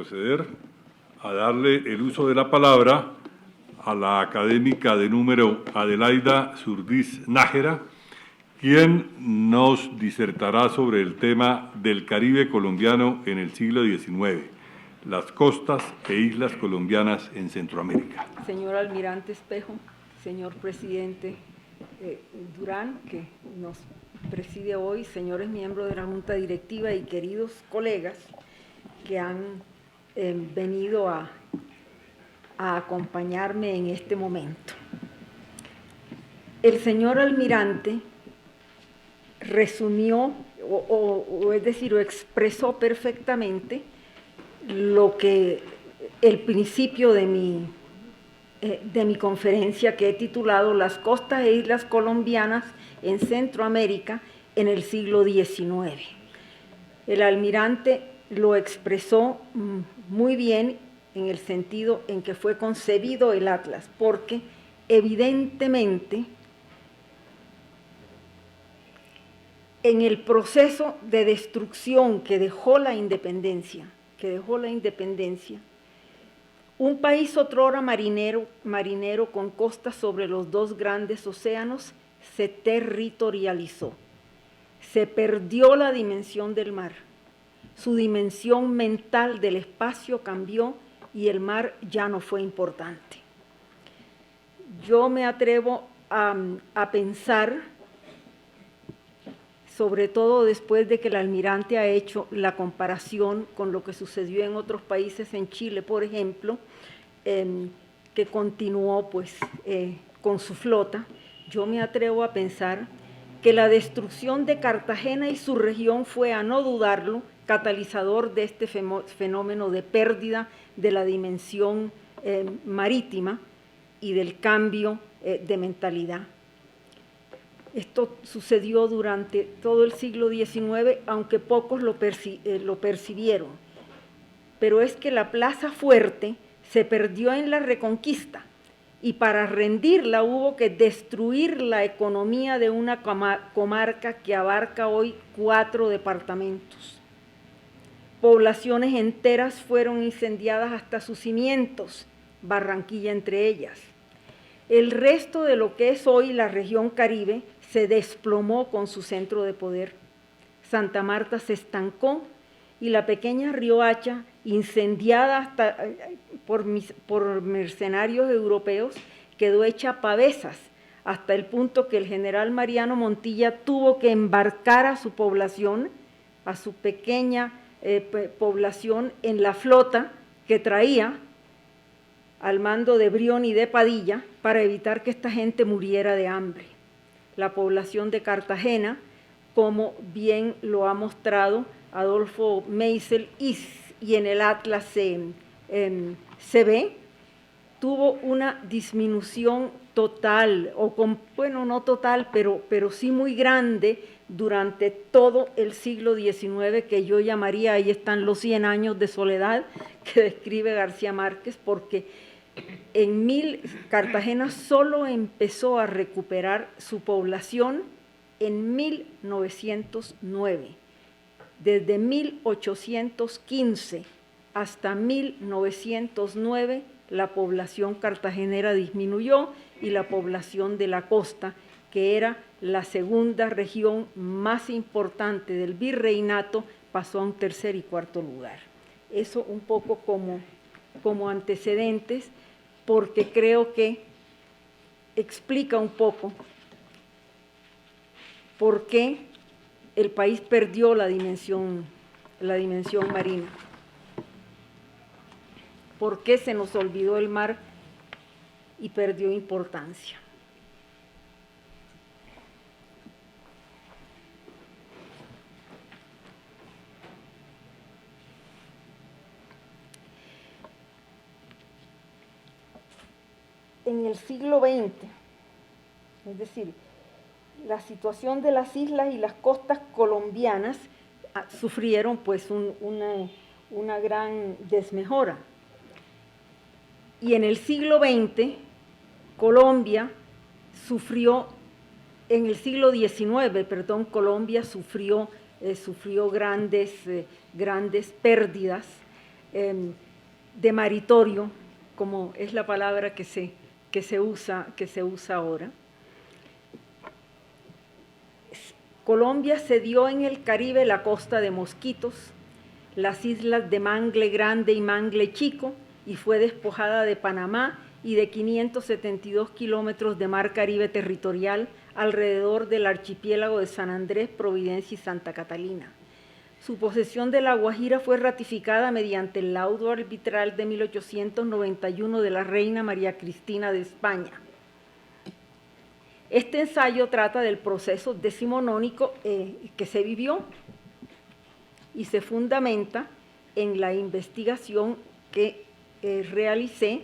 proceder a darle el uso de la palabra a la académica de número Adelaida Zurdiz Nájera, quien nos disertará sobre el tema del Caribe colombiano en el siglo XIX, las costas e islas colombianas en Centroamérica. Señor Almirante Espejo, señor presidente Durán, que nos preside hoy, señores miembros de la Junta Directiva y queridos colegas que han venido a acompañarme en este momento. El señor Almirante resumió, es decir, expresó perfectamente lo que el principio de mi conferencia, que he titulado Las costas e islas colombianas en Centroamérica en el siglo XIX. El almirante lo expresó muy bien en el sentido en que fue concebido el Atlas, porque evidentemente en el proceso de destrucción que dejó la independencia, un país otrora marinero con costas sobre los dos grandes océanos se territorializó, se perdió la dimensión del mar, su dimensión mental del espacio cambió y el mar ya no fue importante. Yo me atrevo a pensar, sobre todo después de que el almirante ha hecho la comparación con lo que sucedió en otros países, en Chile, por ejemplo, que continuó pues, con su flota, yo me atrevo a pensar que la destrucción de Cartagena y su región fue, a no dudarlo, catalizador de este fenómeno de pérdida de la dimensión marítima y del cambio de mentalidad. Esto sucedió durante todo el siglo XIX, aunque pocos lo percibieron. Pero es que la plaza fuerte se perdió en la Reconquista y para rendirla hubo que destruir la economía de una comarca que abarca hoy 4 departamentos. Poblaciones enteras fueron incendiadas hasta sus cimientos, Barranquilla entre ellas. El resto de lo que es hoy la región Caribe se desplomó con su centro de poder. Santa Marta se estancó y la pequeña Riohacha, incendiada hasta por mercenarios europeos, quedó hecha pavesas, hasta el punto que el general Mariano Montilla tuvo que embarcar a su población, a su pequeña población, en la flota que traía al mando de Brión y de Padilla para evitar que esta gente muriera de hambre. La población de Cartagena, como bien lo ha mostrado Adolfo Meisel y en el Atlas se ve, tuvo una disminución total, bueno, no total, pero sí muy grande durante todo el siglo XIX, que yo llamaría, ahí están los 100 años de soledad que describe García Márquez, porque Cartagena solo empezó a recuperar su población en 1909. Desde 1815 hasta 1909 la población cartagenera disminuyó y la población de la costa, que era la segunda región más importante del virreinato, pasó a un tercer y cuarto lugar. Eso un poco como antecedentes, porque creo que explica un poco por qué el país perdió la dimensión marina. ¿Por qué se nos olvidó el mar y perdió importancia? En el siglo XX, es decir, la situación de las islas y las costas colombianas sufrieron pues una gran desmejora. Y en el siglo XX, Colombia sufrió, en el siglo XIX, perdón, Colombia sufrió grandes pérdidas de maritorio, como es la palabra que se usa ahora. Colombia cedió en el Caribe la costa de Mosquitos, las islas de Mangle Grande y Mangle Chico, y fue despojada de Panamá y de 572 kilómetros de mar Caribe territorial alrededor del archipiélago de San Andrés, Providencia y Santa Catalina. Su posesión de La Guajira fue ratificada mediante el laudo arbitral de 1891 de la reina María Cristina de España. Este ensayo trata del proceso decimonónico que se vivió y se fundamenta en la investigación que realicé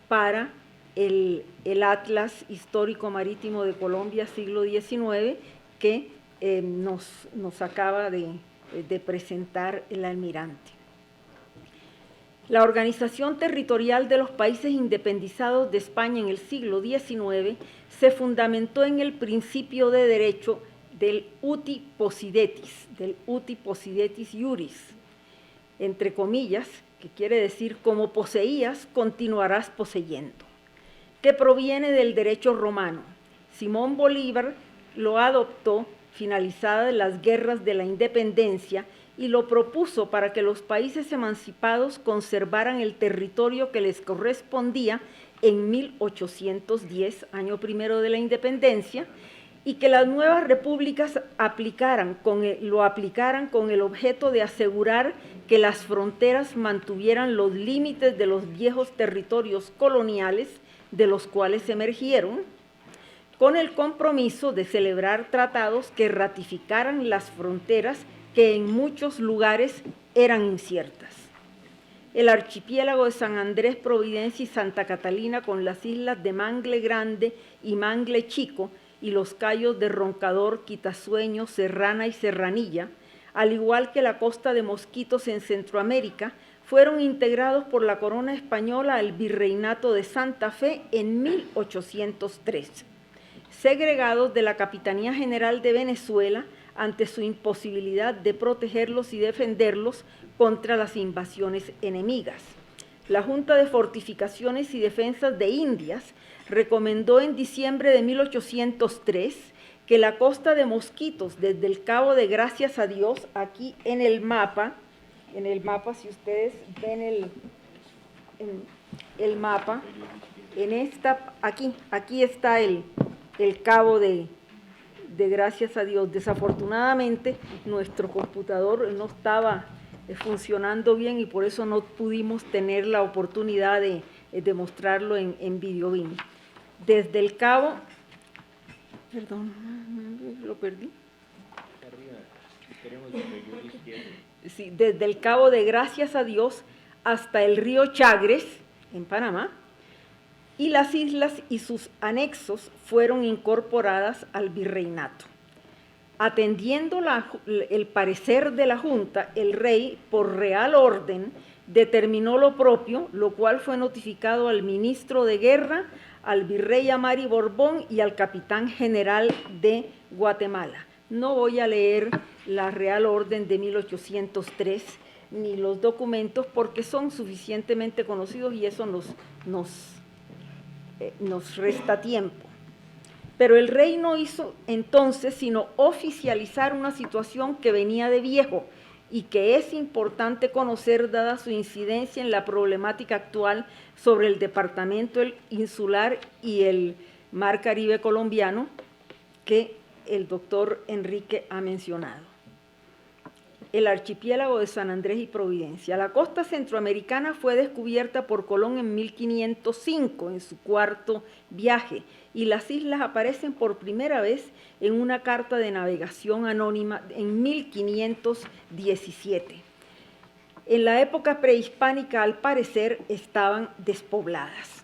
para el Atlas Histórico Marítimo de Colombia siglo XIX que nos acaba de presentar el almirante. La organización territorial de los países independizados de España en el siglo XIX se fundamentó en el principio de derecho del uti possidetis iuris, entre comillas, que quiere decir como poseías, continuarás poseyendo, que proviene del derecho romano. Simón Bolívar lo adoptó finalizadas las guerras de la independencia y lo propuso para que los países emancipados conservaran el territorio que les correspondía en 1810, año primero de la independencia, y que las nuevas repúblicas lo aplicaran con el objeto de asegurar que las fronteras mantuvieran los límites de los viejos territorios coloniales de los cuales emergieron, con el compromiso de celebrar tratados que ratificaran las fronteras que en muchos lugares eran inciertas. El archipiélago de San Andrés, Providencia y Santa Catalina, con las islas de Mangle Grande y Mangle Chico y los cayos de Roncador, Quitasueño, Serrana y Serranilla, al igual que la costa de Mosquitos en Centroamérica, fueron integrados por la corona española al virreinato de Santa Fe en 1803, segregados de la Capitanía General de Venezuela ante su imposibilidad de protegerlos y defenderlos contra las invasiones enemigas. La Junta de Fortificaciones y Defensas de Indias recomendó en diciembre de 1803 que la costa de Mosquitos, desde el Cabo de Gracias a Dios, aquí en el mapa, si ustedes ven el mapa, aquí está el Cabo de Gracias a Dios. Desafortunadamente nuestro computador no estaba funcionando bien y por eso no pudimos tener la oportunidad de mostrarlo en Videobeam. Desde el Cabo, perdón, lo perdí. Sí, desde el Cabo de Gracias a Dios hasta el río Chagres, en Panamá, y las islas y sus anexos fueron incorporadas al virreinato. Atendiendo el parecer de la Junta, el rey, por real orden, determinó lo propio, lo cual fue notificado al ministro de Guerra, al virrey Amari Borbón y al capitán general de Guatemala. No voy a leer la Real Orden de 1803 ni los documentos porque son suficientemente conocidos y eso nos resta tiempo. Pero el rey no hizo entonces sino oficializar una situación que venía de viejo y que es importante conocer dada su incidencia en la problemática actual sobre el departamento insular y el mar Caribe colombiano que el doctor Enrique ha mencionado. El archipiélago de San Andrés y Providencia. La costa centroamericana fue descubierta por Colón en 1505, en su cuarto viaje, y las islas aparecen por primera vez en una carta de navegación anónima en 1517. En la época prehispánica, al parecer, estaban despobladas.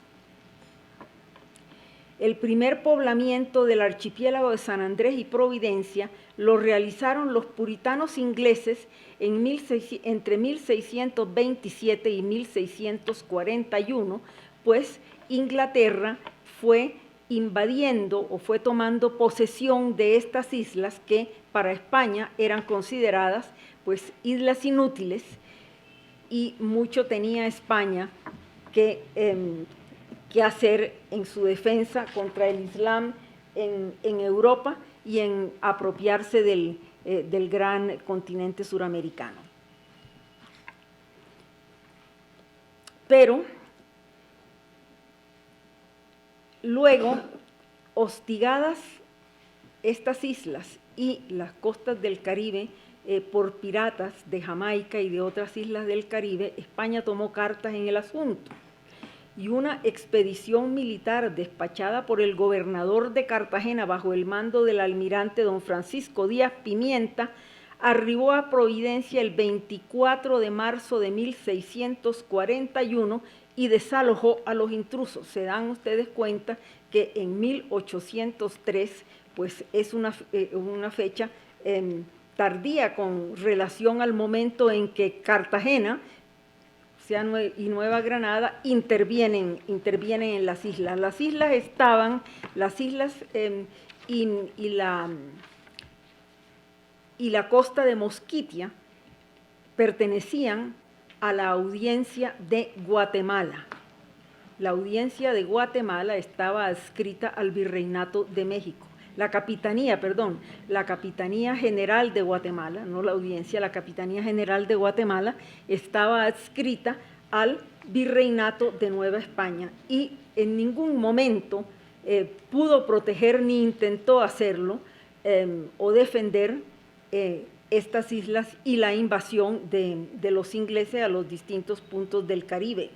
El primer poblamiento del archipiélago de San Andrés y Providencia lo realizaron los puritanos ingleses entre 1627 y 1641, pues Inglaterra fue invadiendo o fue tomando posesión de estas islas que para España eran consideradas pues islas inútiles y mucho tenía España que hacer en su defensa contra el Islam en Europa y en apropiarse del gran continente suramericano. Pero luego, hostigadas estas islas y las costas del Caribe por piratas de Jamaica y de otras islas del Caribe, España tomó cartas en el asunto. Y una expedición militar despachada por el gobernador de Cartagena bajo el mando del almirante don Francisco Díaz Pimienta arribó a Providencia el 24 de marzo de 1641 y desalojó a los intrusos. Se dan ustedes cuenta que en 1803 pues es una fecha tardía con relación al momento en que Cartagena y Nueva Granada intervienen en las islas. Las islas y la costa de Mosquitia pertenecían a la audiencia de Guatemala. La audiencia de Guatemala estaba adscrita al Virreinato de México. La Capitanía General de Guatemala, no la audiencia, la Capitanía General de Guatemala estaba adscrita al Virreinato de Nueva España y en ningún momento pudo proteger ni intentó hacerlo o defender estas islas y la invasión de los ingleses a los distintos puntos del Caribe.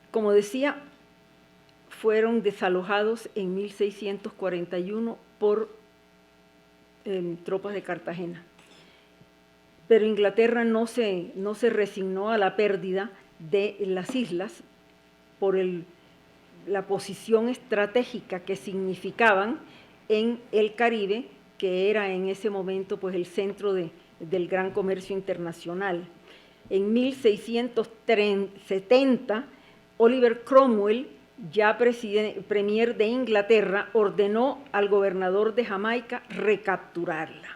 Como decía, fueron desalojados en 1641 por tropas de Cartagena. Pero Inglaterra no se resignó a la pérdida de las islas por la posición estratégica que significaban en el Caribe, que era en ese momento pues, el centro del gran comercio internacional. En 1670, Oliver Cromwell, ya premier de Inglaterra, ordenó al gobernador de Jamaica recapturarla.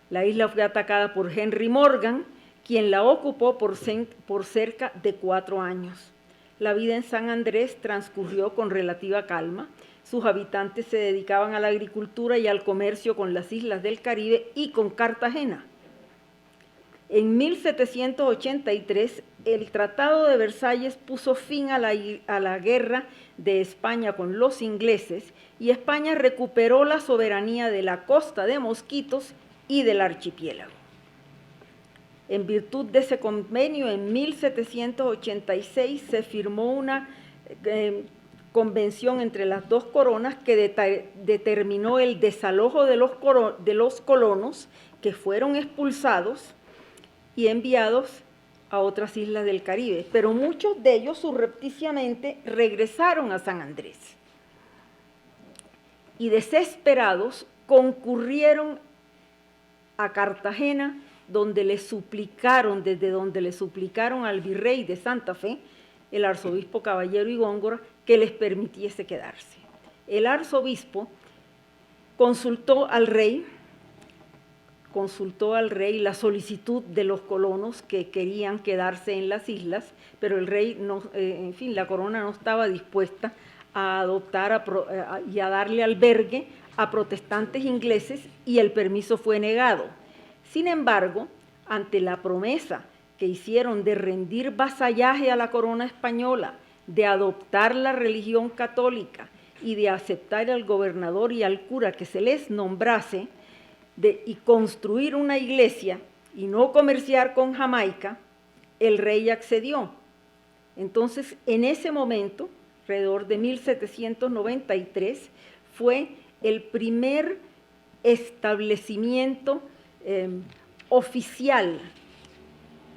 La isla fue atacada por Henry Morgan, quien la ocupó por cerca de 4 años. La vida en San Andrés transcurrió con relativa calma. Sus habitantes se dedicaban a la agricultura y al comercio con las islas del Caribe y con Cartagena. En 1783, el Tratado de Versalles puso fin a la guerra de España con los ingleses y España recuperó la soberanía de la costa de Mosquitos y del archipiélago. En virtud de ese convenio, en 1786 se firmó una convención entre las dos coronas que determinó el desalojo de los colonos que fueron expulsados y enviados a otras islas del Caribe, pero muchos de ellos subrepticiamente regresaron a San Andrés y desesperados concurrieron a Cartagena, desde donde le suplicaron al virrey de Santa Fe, el arzobispo Caballero y Góngora, que les permitiese quedarse. El arzobispo consultó al rey la solicitud de los colonos que querían quedarse en las islas, pero el rey, la corona no estaba dispuesta a adoptar y a darle albergue a protestantes ingleses y el permiso fue negado. Sin embargo, ante la promesa que hicieron de rendir vasallaje a la corona española, de adoptar la religión católica y de aceptar al gobernador y al cura que se les nombrase, y construir una iglesia y no comerciar con Jamaica, el rey accedió. Entonces, en ese momento, alrededor de 1793, fue el primer establecimiento oficial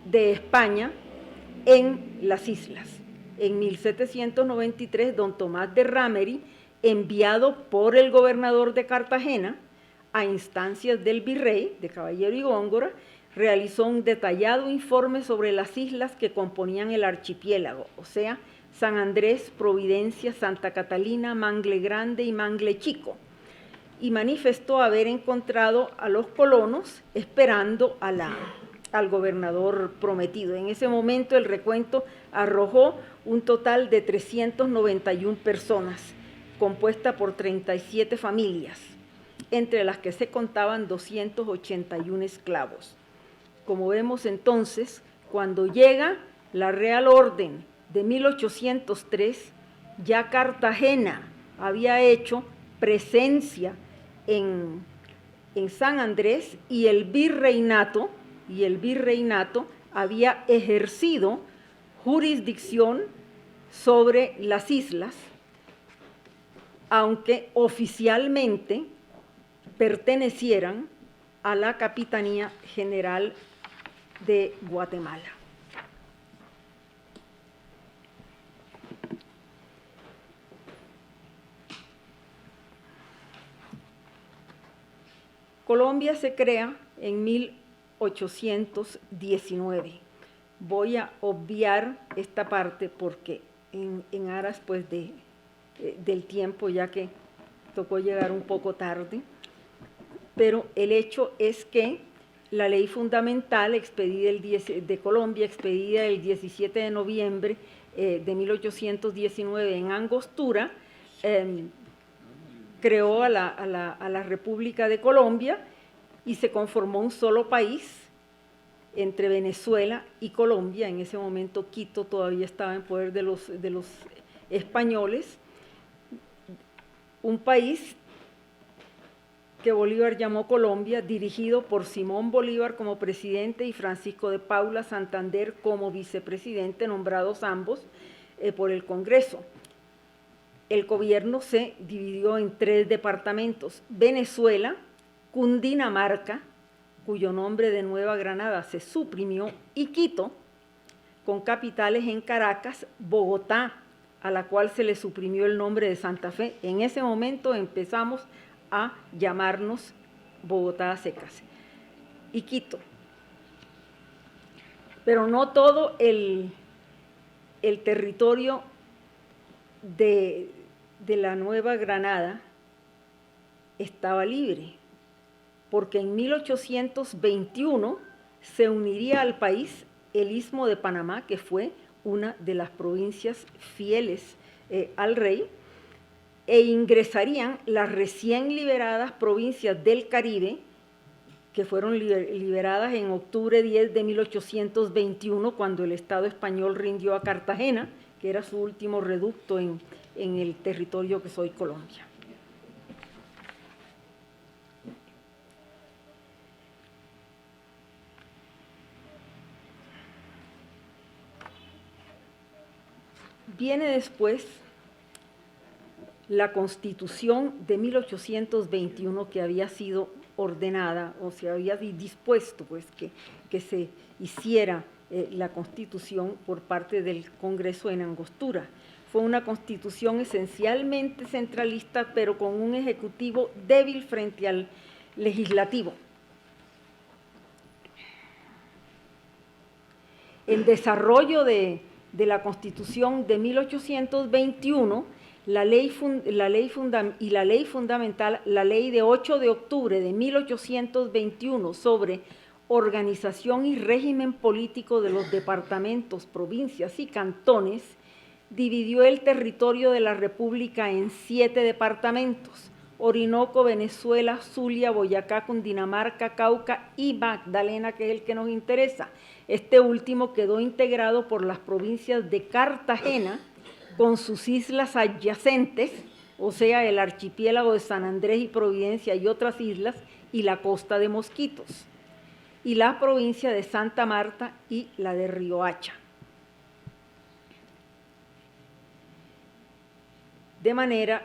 de España en las islas. En 1793, don Tomás de Ramery, enviado por el gobernador de Cartagena, a instancias del virrey, de Caballero y Góngora, realizó un detallado informe sobre las islas que componían el archipiélago, o sea, San Andrés, Providencia, Santa Catalina, Mangle Grande y Mangle Chico, y manifestó haber encontrado a los colonos esperando a al gobernador prometido. En ese momento el recuento arrojó un total de 391 personas, compuesta por 37 familias, entre las que se contaban 281 esclavos. Como vemos entonces, cuando llega la Real Orden de 1803, ya Cartagena había hecho presencia en San Andrés y el virreinato había ejercido jurisdicción sobre las islas, aunque oficialmente pertenecieran a la Capitanía General de Guatemala. Colombia se crea en 1819. Voy a obviar esta parte porque en aras pues del tiempo, ya que tocó llegar un poco tarde, pero el hecho es que la ley fundamental expedida de Colombia, expedida el 17 de noviembre de 1819 en Angostura, creó a la República de Colombia y se conformó un solo país entre Venezuela y Colombia. En ese momento Quito todavía estaba en poder de los españoles, un país que Bolívar llamó Colombia, dirigido por Simón Bolívar como presidente y Francisco de Paula Santander como vicepresidente, nombrados ambos por el Congreso. El gobierno se dividió en 3 departamentos: Venezuela, Cundinamarca, cuyo nombre de Nueva Granada se suprimió, y Quito, con capitales en Caracas, Bogotá, a la cual se le suprimió el nombre de Santa Fe. En ese momento empezamos a llamarnos Bogotá a secas, y Quito. Pero no todo el territorio de la Nueva Granada estaba libre, porque en 1821 se uniría al país el Istmo de Panamá, que fue una de las provincias fieles al rey, e ingresarían las recién liberadas provincias del Caribe, que fueron liberadas en octubre 10 de 1821, cuando el Estado español rindió a Cartagena, que era su último reducto en el territorio que es hoy Colombia. Viene después la Constitución de 1821, que había sido ordenada, o se había dispuesto pues que se hiciera la Constitución por parte del Congreso en Angostura. Fue una Constitución esencialmente centralista, pero con un ejecutivo débil frente al legislativo. El desarrollo de la Constitución de 1821, la ley fundamental, la ley de 8 de octubre de 1821 sobre organización y régimen político de los departamentos, provincias y cantones, dividió el territorio de la República en 7 departamentos: Orinoco, Venezuela, Zulia, Boyacá, Cundinamarca, Cauca y Magdalena, que es el que nos interesa. Este último quedó integrado por las provincias de Cartagena, con sus islas adyacentes, o sea, el archipiélago de San Andrés y Providencia y otras islas, y la costa de Mosquitos, y la provincia de Santa Marta y la de Riohacha. De manera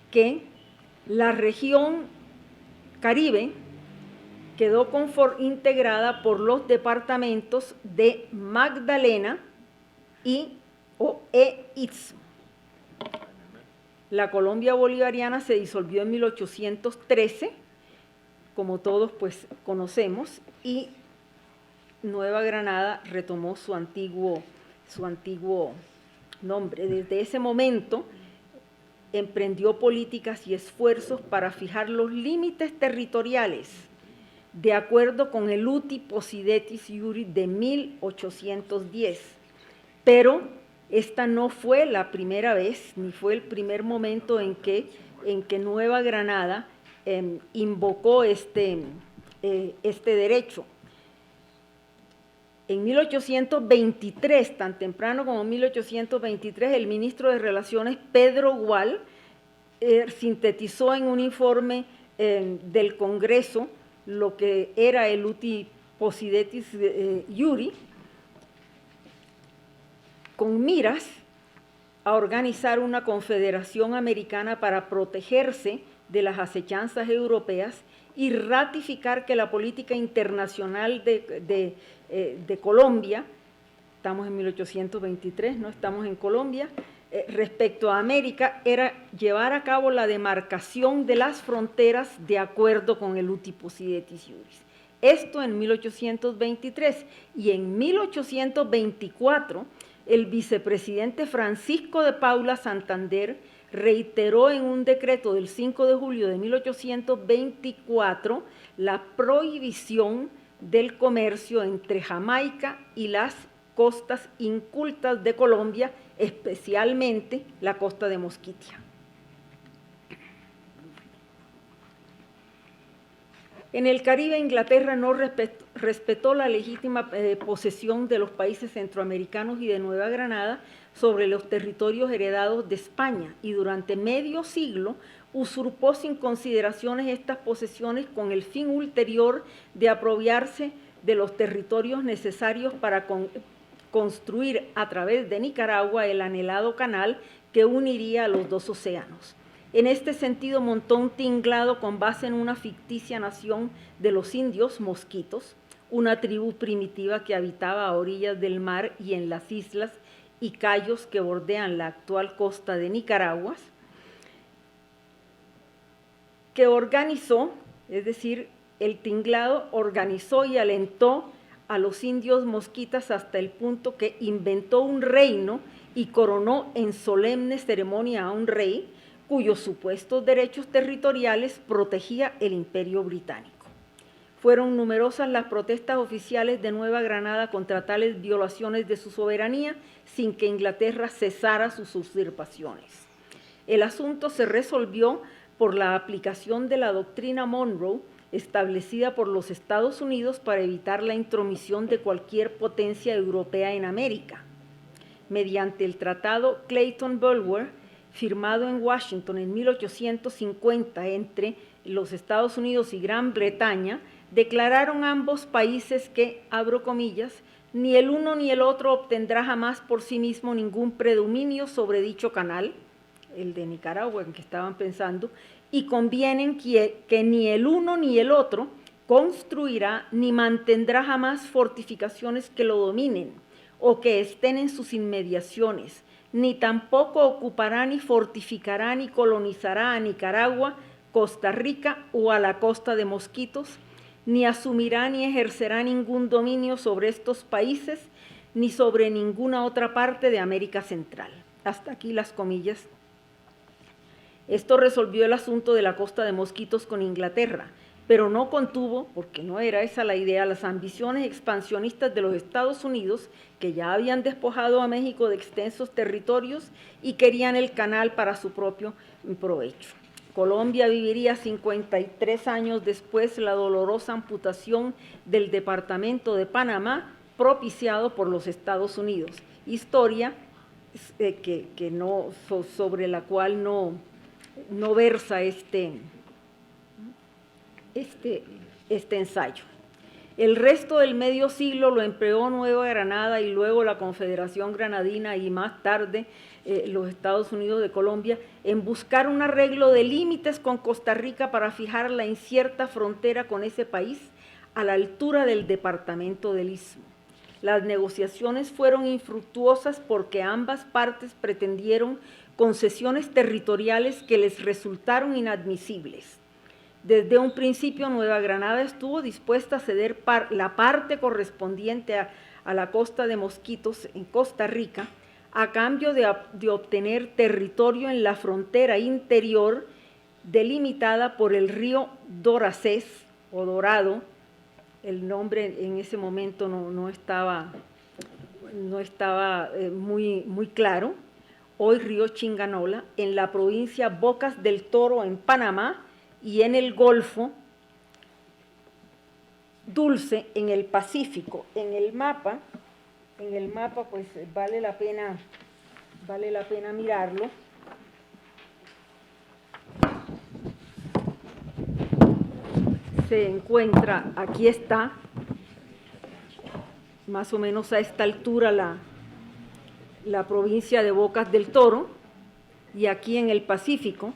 que la región Caribe quedó integrada por los departamentos de Magdalena e Istmo. La Colombia bolivariana se disolvió en 1813, como todos pues conocemos, y Nueva Granada retomó su antiguo nombre. Desde ese momento emprendió políticas y esfuerzos para fijar los límites territoriales de acuerdo con el Uti Possidetis Iuri de 1810. Pero esta no fue la primera vez, ni fue el primer momento en que Nueva Granada invocó este derecho. En 1823, tan temprano como 1823, el ministro de Relaciones, Pedro Gual, sintetizó en un informe del Congreso lo que era el Uti Possidetis Iuri, con miras a organizar una confederación americana para protegerse de las acechanzas europeas y ratificar que la política internacional de Colombia, estamos en 1823, no estamos en Colombia, respecto a América, era llevar a cabo la demarcación de las fronteras de acuerdo con el Uti Possidetis Iuris. Esto en 1823, y en 1824 el vicepresidente Francisco de Paula Santander reiteró en un decreto del 5 de julio de 1824 la prohibición del comercio entre Jamaica y las costas incultas de Colombia, especialmente la costa de Mosquitia. En el Caribe, Inglaterra no respetó la legítima posesión de los países centroamericanos y de Nueva Granada sobre los territorios heredados de España, y durante medio siglo usurpó sin consideraciones estas posesiones con el fin ulterior de apropiarse de los territorios necesarios para construir a través de Nicaragua el anhelado canal que uniría a los dos océanos. En este sentido, montó un tinglado con base en una ficticia nación de los indios mosquitos, una tribu primitiva que habitaba a orillas del mar y en las islas y cayos que bordean la actual costa de Nicaragua, que organizó, es decir, el tinglado organizó y alentó a los indios mosquitas hasta el punto que inventó un reino y coronó en solemne ceremonia a un rey cuyos supuestos derechos territoriales protegía el Imperio Británico. Fueron numerosas las protestas oficiales de Nueva Granada contra tales violaciones de su soberanía, sin que Inglaterra cesara sus usurpaciones. El asunto se resolvió por la aplicación de la doctrina Monroe, establecida por los Estados Unidos para evitar la intromisión de cualquier potencia europea en América. Mediante el tratado Clayton-Bulwer, firmado en Washington en 1850 entre los Estados Unidos y Gran Bretaña, declararon ambos países que, abro comillas, ni el uno ni el otro obtendrá jamás por sí mismo ningún predominio sobre dicho canal, el de Nicaragua en que estaban pensando, y convienen que ni el uno ni el otro construirá ni mantendrá jamás fortificaciones que lo dominen o que estén en sus inmediaciones, ni tampoco ocupará ni fortificará ni colonizará a Nicaragua, Costa Rica o a la costa de Mosquitos, ni asumirá ni ejercerá ningún dominio sobre estos países, ni sobre ninguna otra parte de América Central. Hasta aquí las comillas. Esto resolvió el asunto de la costa de Mosquitos con Inglaterra, pero no contuvo, porque no era esa la idea, las ambiciones expansionistas de los Estados Unidos, que ya habían despojado a México de extensos territorios y querían el canal para su propio provecho. Colombia viviría 53 años después la dolorosa amputación del departamento de Panamá, propiciado por los Estados Unidos. Historia sobre la cual no versa este ensayo. El resto del medio siglo lo empleó Nueva Granada y luego la Confederación Granadina y más tarde los Estados Unidos de Colombia en buscar un arreglo de límites con Costa Rica para fijar la incierta frontera con ese país a la altura del departamento del Istmo. Las negociaciones fueron infructuosas porque ambas partes pretendieron concesiones territoriales que les resultaron inadmisibles. Desde un principio, Nueva Granada estuvo dispuesta a ceder la parte correspondiente a la costa de Mosquitos en Costa Rica a cambio de obtener territorio en la frontera interior delimitada por el río Doracés o Dorado, el nombre en ese momento no estaba muy claro, hoy río Chinganola, en la provincia Bocas del Toro, en Panamá, y en el Golfo Dulce, en el Pacífico. En el mapa pues vale la pena mirarlo. Se encuentra, aquí está, más o menos a esta altura la provincia de Bocas del Toro, y aquí en el Pacífico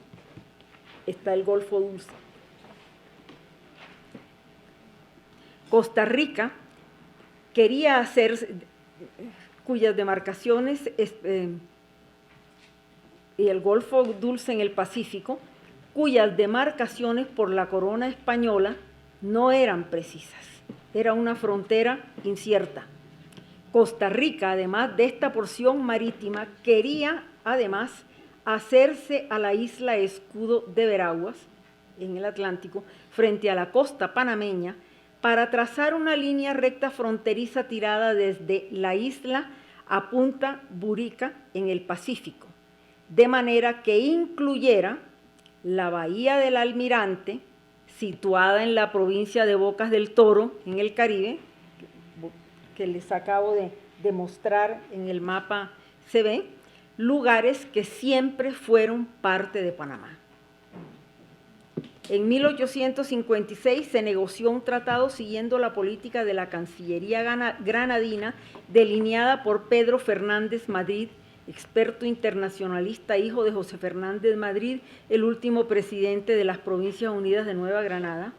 está el Golfo Dulce. Costa Rica quería hacer, cuyas demarcaciones, y el Golfo Dulce en el Pacífico, cuyas demarcaciones por la corona española no eran precisas. Era una frontera incierta. Costa Rica, además de esta porción marítima, quería además hacerse a la isla Escudo de Veraguas, en el Atlántico, frente a la costa panameña, para trazar una línea recta fronteriza tirada desde la isla a Punta Burica en el Pacífico, de manera que incluyera la bahía del Almirante, situada en la provincia de Bocas del Toro, en el Caribe, que les acabo de mostrar en el mapa, se ve, lugares que siempre fueron parte de Panamá. En 1856 se negoció un tratado siguiendo la política de la Cancillería granadina, delineada por Pedro Fernández Madrid, experto internacionalista, hijo de José Fernández Madrid, el último presidente de las Provincias Unidas de Nueva Granada,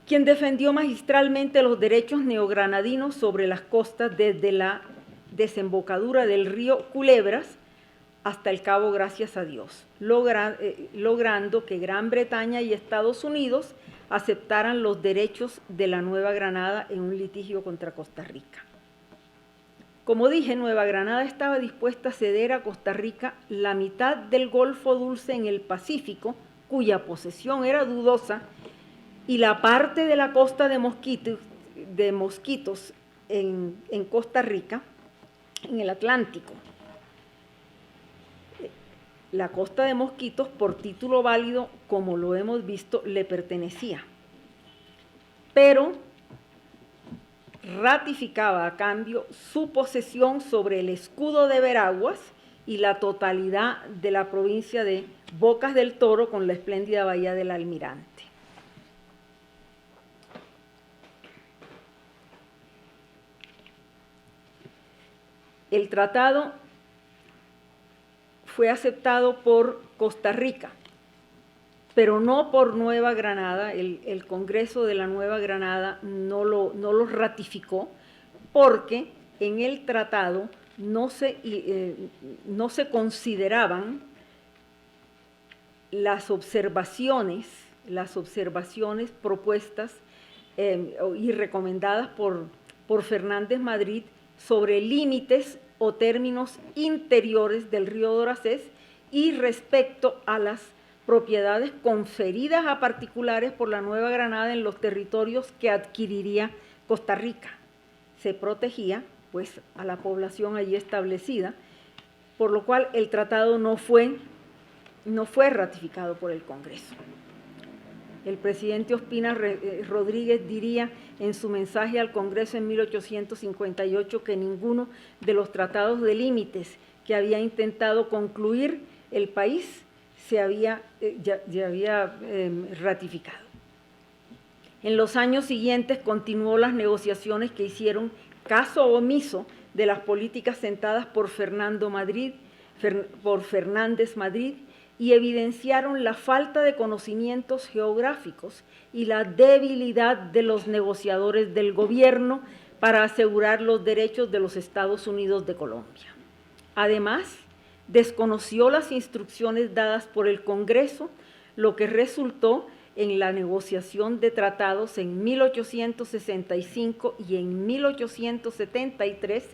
quien defendió magistralmente los derechos neogranadinos sobre las costas desde la desembocadura del río Culebras hasta el Cabo Gracias a Dios, logrando que Gran Bretaña y Estados Unidos aceptaran los derechos de la Nueva Granada en un litigio contra Costa Rica. Como dije, Nueva Granada estaba dispuesta a ceder a Costa Rica la mitad del Golfo Dulce en el Pacífico, cuya posesión era dudosa, y la parte de la costa de Mosquitos en Costa Rica, en el Atlántico. La costa de Mosquitos, por título válido, como lo hemos visto, le pertenecía, pero ratificaba a cambio su posesión sobre el Escudo de Veraguas y la totalidad de la provincia de Bocas del Toro con la espléndida bahía del Almirante. El tratado fue aceptado por Costa Rica, pero no por Nueva Granada. El Congreso de la Nueva Granada no lo ratificó, porque en el tratado no se consideraban las observaciones propuestas y recomendadas por Fernández Madrid sobre límites o términos interiores del río Doracés y respecto a las propiedades conferidas a particulares por la Nueva Granada en los territorios que adquiriría Costa Rica. Se protegía, pues, a la población allí establecida, por lo cual el tratado no fue ratificado por el Congreso. El presidente Ospina Rodríguez diría en su mensaje al Congreso en 1858 que ninguno de los tratados de límites que había intentado concluir el país se había ratificado. En los años siguientes continuó las negociaciones que hicieron caso omiso de las políticas sentadas por Fernández Madrid, y evidenciaron la falta de conocimientos geográficos y la debilidad de los negociadores del gobierno para asegurar los derechos de los Estados Unidos de Colombia. Además, desconoció las instrucciones dadas por el Congreso, lo que resultó en la negociación de tratados en 1865 y en 1873,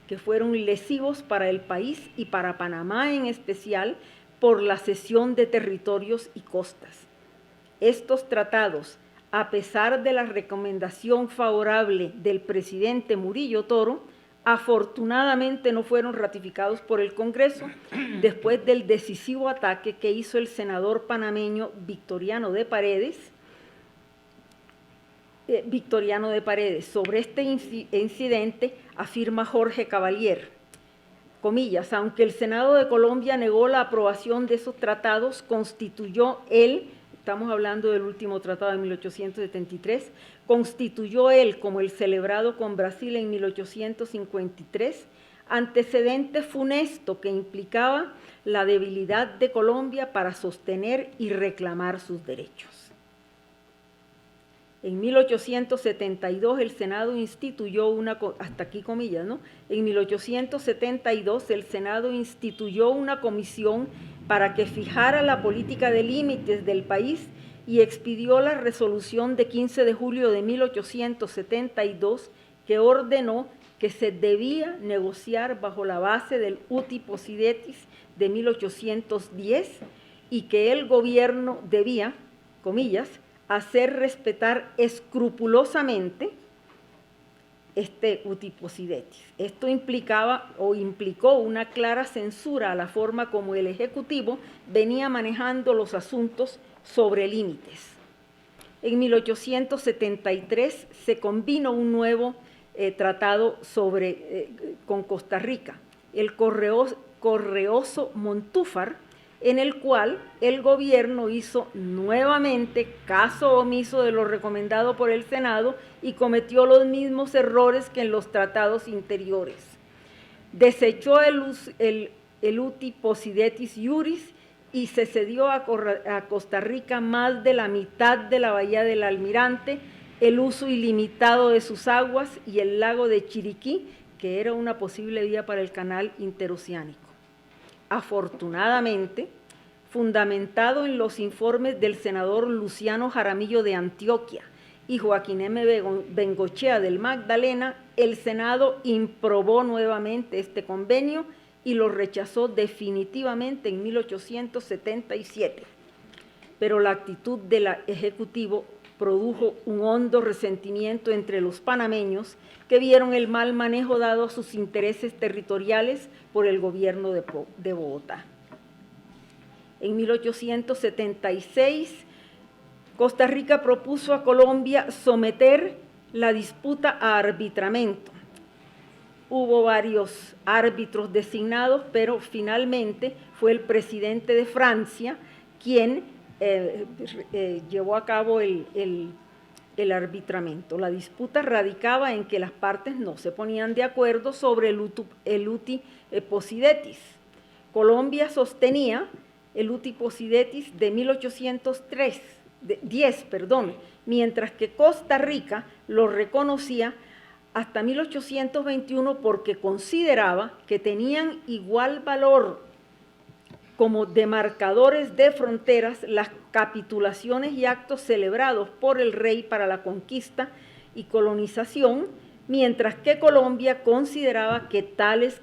que fueron lesivos para el país y para Panamá en especial, por la cesión de territorios y costas. Estos tratados, a pesar de la recomendación favorable del presidente Murillo Toro, afortunadamente no fueron ratificados por el Congreso después del decisivo ataque que hizo el senador panameño Victoriano de Paredes. Sobre este incidente afirma Jorge Cavalier, comillas, aunque el Senado de Colombia negó la aprobación de esos tratados, constituyó él, estamos hablando del último tratado de 1873, constituyó él, como el celebrado con Brasil en 1853, antecedente funesto que implicaba la debilidad de Colombia para sostener y reclamar sus derechos. En 1872 el Senado instituyó una, hasta aquí comillas, ¿no? En 1872 el Senado instituyó una comisión para que fijara la política de límites del país y expidió la resolución de 15 de julio de 1872 que ordenó que se debía negociar bajo la base del uti possidetis de 1810 y que el gobierno debía, comillas, hacer respetar escrupulosamente este uti possidetis. Esto implicaba o implicó una clara censura a la forma como el Ejecutivo venía manejando los asuntos sobre límites. En 1873 se convino un nuevo tratado con Costa Rica, el Correoso Montúfar, en el cual el gobierno hizo nuevamente caso omiso de lo recomendado por el Senado y cometió los mismos errores que en los tratados interiores. Desechó el uti possidetis iuris y se cedió a Costa Rica más de la mitad de la bahía del Almirante, el uso ilimitado de sus aguas y el lago de Chiriquí, que era una posible vía para el canal interoceánico. Afortunadamente, fundamentado en los informes del senador Luciano Jaramillo de Antioquia y Joaquín M. Bengochea del Magdalena, el Senado improbó nuevamente este convenio y lo rechazó definitivamente en 1877. Pero la actitud del Ejecutivo produjo un hondo resentimiento entre los panameños que vieron el mal manejo dado a sus intereses territoriales por el gobierno de Bogotá. En 1876, Costa Rica propuso a Colombia someter la disputa a arbitramiento. Hubo varios árbitros designados, pero finalmente fue el presidente de Francia quien llevó a cabo el arbitramiento. La disputa radicaba en que las partes no se ponían de acuerdo sobre el uti possidetis. Colombia sostenía el uti possidetis de 1810, mientras que Costa Rica lo reconocía hasta 1821 porque consideraba que tenían igual valor como demarcadores de fronteras las capitulaciones y actos celebrados por el rey para la conquista y colonización, mientras que Colombia consideraba que tales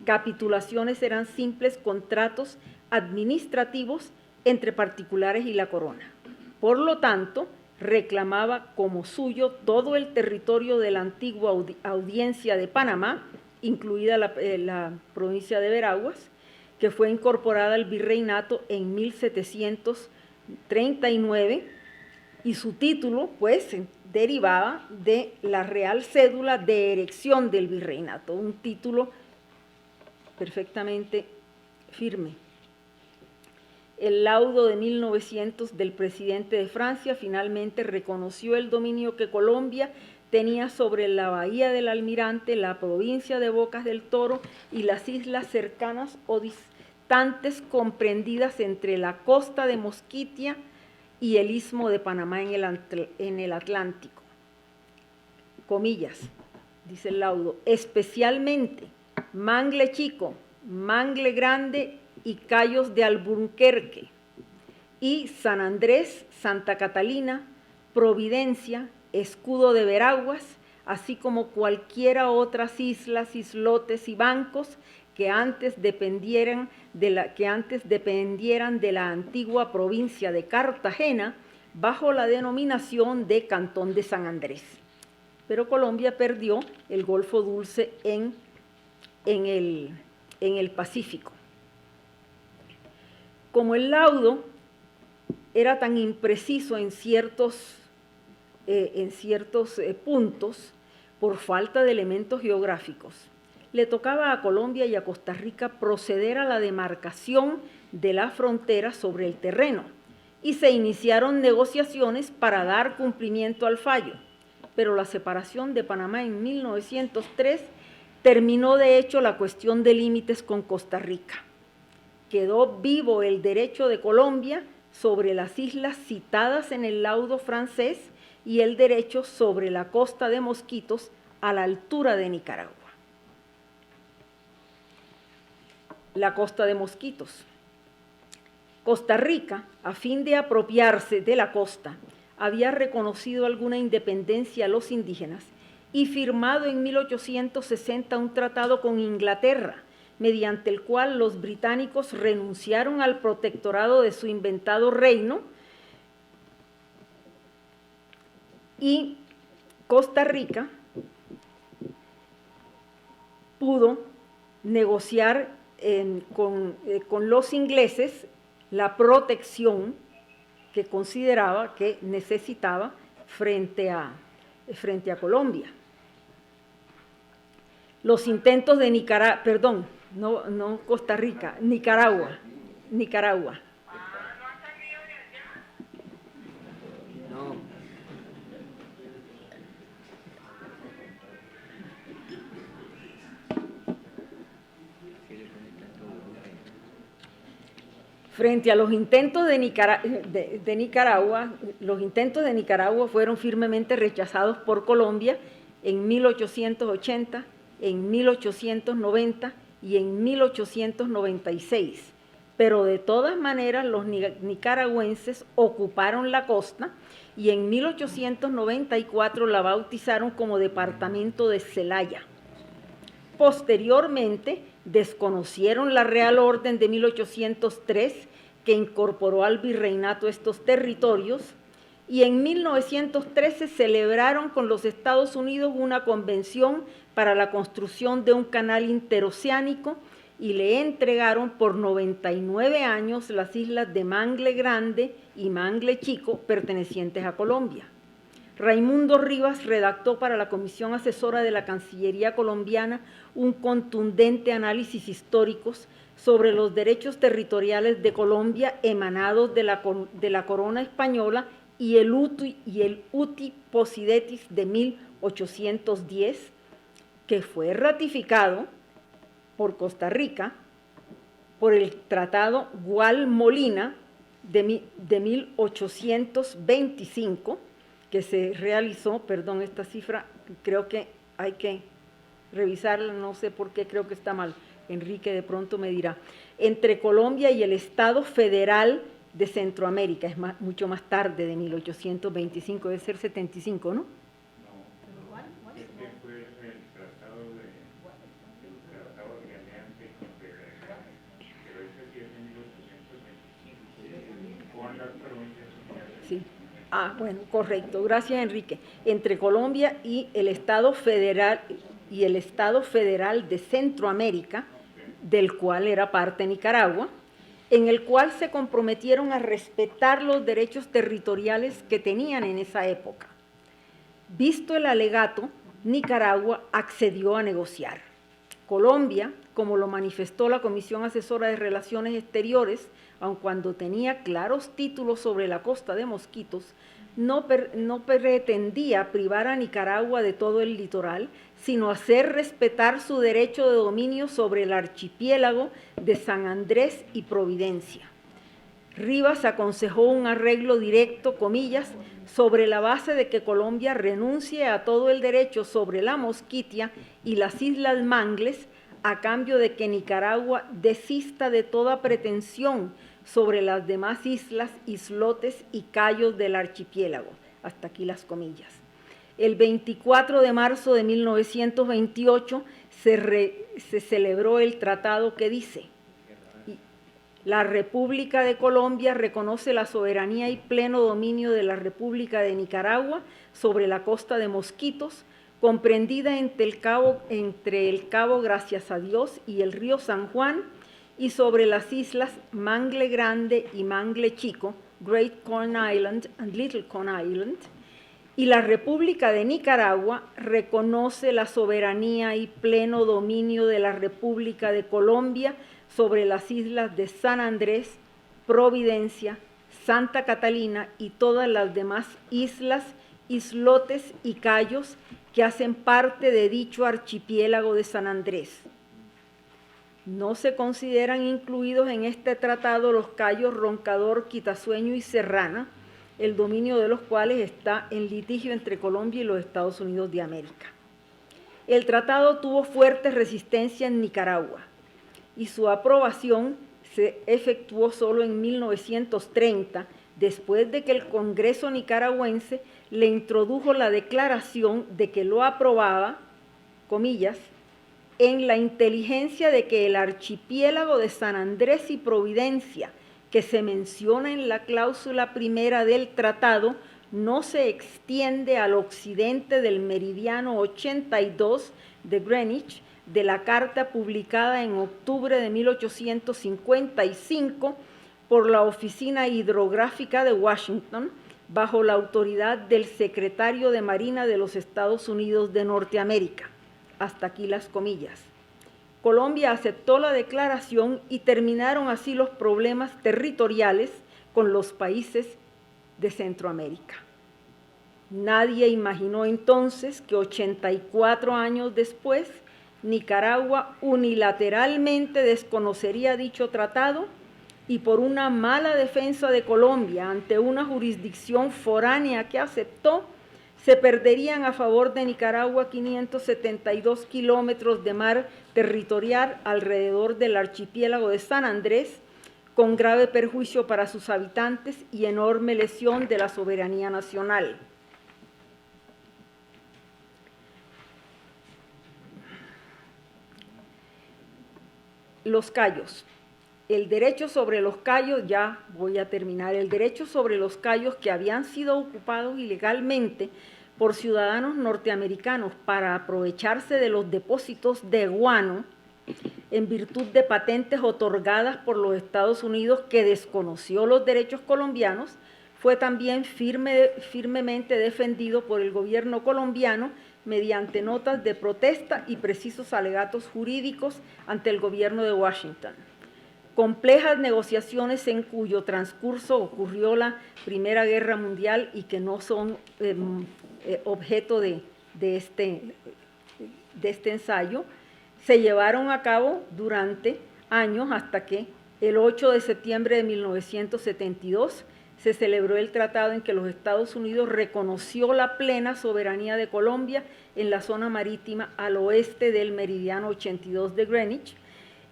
capitulaciones eran simples contratos administrativos entre particulares y la corona. Por lo tanto, reclamaba como suyo todo el territorio de la antigua Audiencia de Panamá, incluida la provincia de Veraguas, que fue incorporada al virreinato en 1739, y su título, pues, derivaba de la Real Cédula de Erección del Virreinato, un título perfectamente firme. El laudo de 1900 del presidente de Francia finalmente reconoció el dominio que Colombia tenía sobre la bahía del Almirante, la provincia de Bocas del Toro y las islas cercanas o distantes comprendidas entre la costa de Mosquitia y el istmo de Panamá en el Atlántico. Comillas, dice el laudo, especialmente Mangle Chico, Mangle Grande y Cayos de Alburquerque, y San Andrés, Santa Catalina, Providencia, Escudo de Veraguas, así como cualquiera otras islas, islotes y bancos que antes dependieran de la antigua provincia de Cartagena bajo la denominación de Cantón de San Andrés. Pero Colombia perdió el Golfo Dulce en el Pacífico. Como el laudo era tan impreciso en ciertos puntos por falta de elementos geográficos, le tocaba a Colombia y a Costa Rica proceder a la demarcación de la frontera sobre el terreno y se iniciaron negociaciones para dar cumplimiento al fallo, pero la separación de Panamá en 1903 terminó de hecho la cuestión de límites con Costa Rica. Quedó vivo el derecho de Colombia sobre las islas citadas en el laudo francés y el derecho sobre la costa de Mosquitos a la altura de Nicaragua. La costa de Mosquitos. Costa Rica, a fin de apropiarse de la costa, había reconocido alguna independencia a los indígenas y firmado en 1860 un tratado con Inglaterra, mediante el cual los británicos renunciaron al protectorado de su inventado reino y Costa Rica pudo negociar con los ingleses la protección que consideraba que necesitaba frente a Colombia. Los intentos de Nicaragua, no Costa Rica, Nicaragua. Frente a los intentos de Nicaragua, los intentos de Nicaragua fueron firmemente rechazados por Colombia en 1880, en 1890 y en 1896. Pero de todas maneras los nicaragüenses ocuparon la costa y en 1894 la bautizaron como departamento de Celaya. Posteriormente, desconocieron la Real Orden de 1803 que incorporó al virreinato estos territorios y en 1913 celebraron con los Estados Unidos una convención para la construcción de un canal interoceánico y le entregaron por 99 años las islas de Mangle Grande y Mangle Chico pertenecientes a Colombia. Raimundo Rivas redactó para la Comisión Asesora de la Cancillería colombiana un contundente análisis históricos sobre los derechos territoriales de Colombia emanados de la corona española y el uti possidetis de 1810, que fue ratificado por Costa Rica por el Tratado Gual-Molina de 1825, que se realizó, perdón, esta cifra creo que hay que revisarla, no sé por qué creo que está mal, Enrique de pronto me dirá, entre Colombia y el Estado Federal de Centroamérica, es mucho más tarde de 1825, debe ser 75, ¿no? Este fue el tratado de alianza y confederación, pero ese sí es de 1825, con las provincias unidas. Sí. Ah, bueno, correcto. Gracias, Enrique. Entre Colombia y el Estado Federal de Centroamérica, del cual era parte Nicaragua, en el cual se comprometieron a respetar los derechos territoriales que tenían en esa época. Visto el alegato, Nicaragua accedió a negociar. Colombia, como lo manifestó la Comisión Asesora de Relaciones Exteriores, aun cuando tenía claros títulos sobre la costa de Mosquitos, no pretendía privar a Nicaragua de todo el litoral, sino hacer respetar su derecho de dominio sobre el archipiélago de San Andrés y Providencia. Rivas aconsejó un arreglo directo, comillas, sobre la base de que Colombia renuncie a todo el derecho sobre la Mosquitia y las Islas Mangles, a cambio de que Nicaragua desista de toda pretensión sobre las demás islas, islotes y cayos del archipiélago. Hasta aquí las comillas. el 24 de marzo de 1928 se celebró el tratado que dice: la República de Colombia reconoce la soberanía y pleno dominio de la República de Nicaragua sobre la costa de Mosquitos, comprendida entre el Cabo Gracias a Dios y el río San Juan, y sobre las islas Mangle Grande y Mangle Chico, Great Corn Island and Little Corn Island, y la República de Nicaragua reconoce la soberanía y pleno dominio de la República de Colombia sobre las islas de San Andrés, Providencia, Santa Catalina y todas las demás islas, islotes y cayos que hacen parte de dicho archipiélago de San Andrés. No se consideran incluidos en este tratado los cayos Roncador, Quitasueño y Serrana, el dominio de los cuales está en litigio entre Colombia y los Estados Unidos de América. El tratado tuvo fuerte resistencia en Nicaragua y su aprobación se efectuó solo en 1930, después de que el Congreso nicaragüense le introdujo la declaración de que lo aprobaba, comillas, en la inteligencia de que el archipiélago de San Andrés y Providencia, que se menciona en la cláusula primera del tratado, no se extiende al occidente del meridiano 82 de Greenwich, de la carta publicada en octubre de 1855 por la Oficina Hidrográfica de Washington, bajo la autoridad del Secretario de Marina de los Estados Unidos de Norteamérica. Hasta aquí las comillas. Colombia aceptó la declaración y terminaron así los problemas territoriales con los países de Centroamérica. Nadie imaginó entonces que 84 años después, Nicaragua unilateralmente desconocería dicho tratado y por una mala defensa de Colombia ante una jurisdicción foránea que aceptó, se perderían a favor de Nicaragua 572 kilómetros de mar territorial alrededor del archipiélago de San Andrés, con grave perjuicio para sus habitantes y enorme lesión de la soberanía nacional. Los cayos. El derecho sobre los cayos, ya voy a terminar, el derecho sobre los cayos que habían sido ocupados ilegalmente por ciudadanos norteamericanos para aprovecharse de los depósitos de guano en virtud de patentes otorgadas por los Estados Unidos que desconoció los derechos colombianos, fue también firmemente defendido por el gobierno colombiano mediante notas de protesta y precisos alegatos jurídicos ante el gobierno de Washington. Complejas negociaciones en cuyo transcurso ocurrió la Primera Guerra Mundial y que no son objeto de este ensayo, se llevaron a cabo durante años hasta que el 8 de septiembre de 1972 se celebró el tratado en que los Estados Unidos reconoció la plena soberanía de Colombia en la zona marítima al oeste del meridiano 82 de Greenwich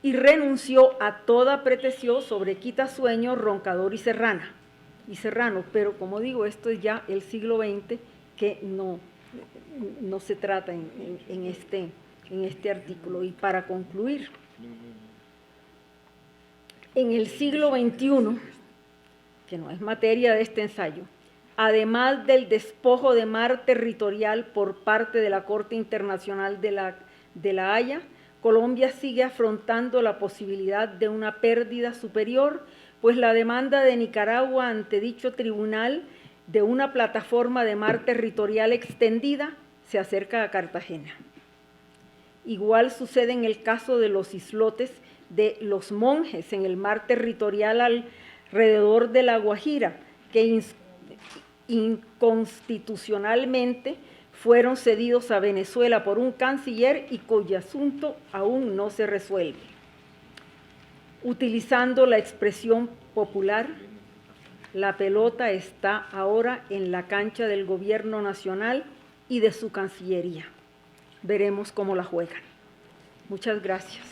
y renunció a toda pretensión sobre Quitasueño, Roncador y Serrano. Pero como digo, esto es ya el siglo XX que no se trata en este artículo. Y para concluir, en el siglo XXI, que no es materia de este ensayo, además del despojo de mar territorial por parte de la Corte Internacional de la Haya, Colombia sigue afrontando la posibilidad de una pérdida superior, pues la demanda de Nicaragua ante dicho tribunal de una plataforma de mar territorial extendida se acerca a Cartagena. Igual sucede en el caso de los islotes de Los Monjes en el mar territorial alrededor de La Guajira, que inconstitucionalmente fueron cedidos a Venezuela por un canciller y cuyo asunto aún no se resuelve. Utilizando la expresión popular, la pelota está ahora en la cancha del gobierno nacional y de su Cancillería. Veremos cómo la juegan. Muchas gracias.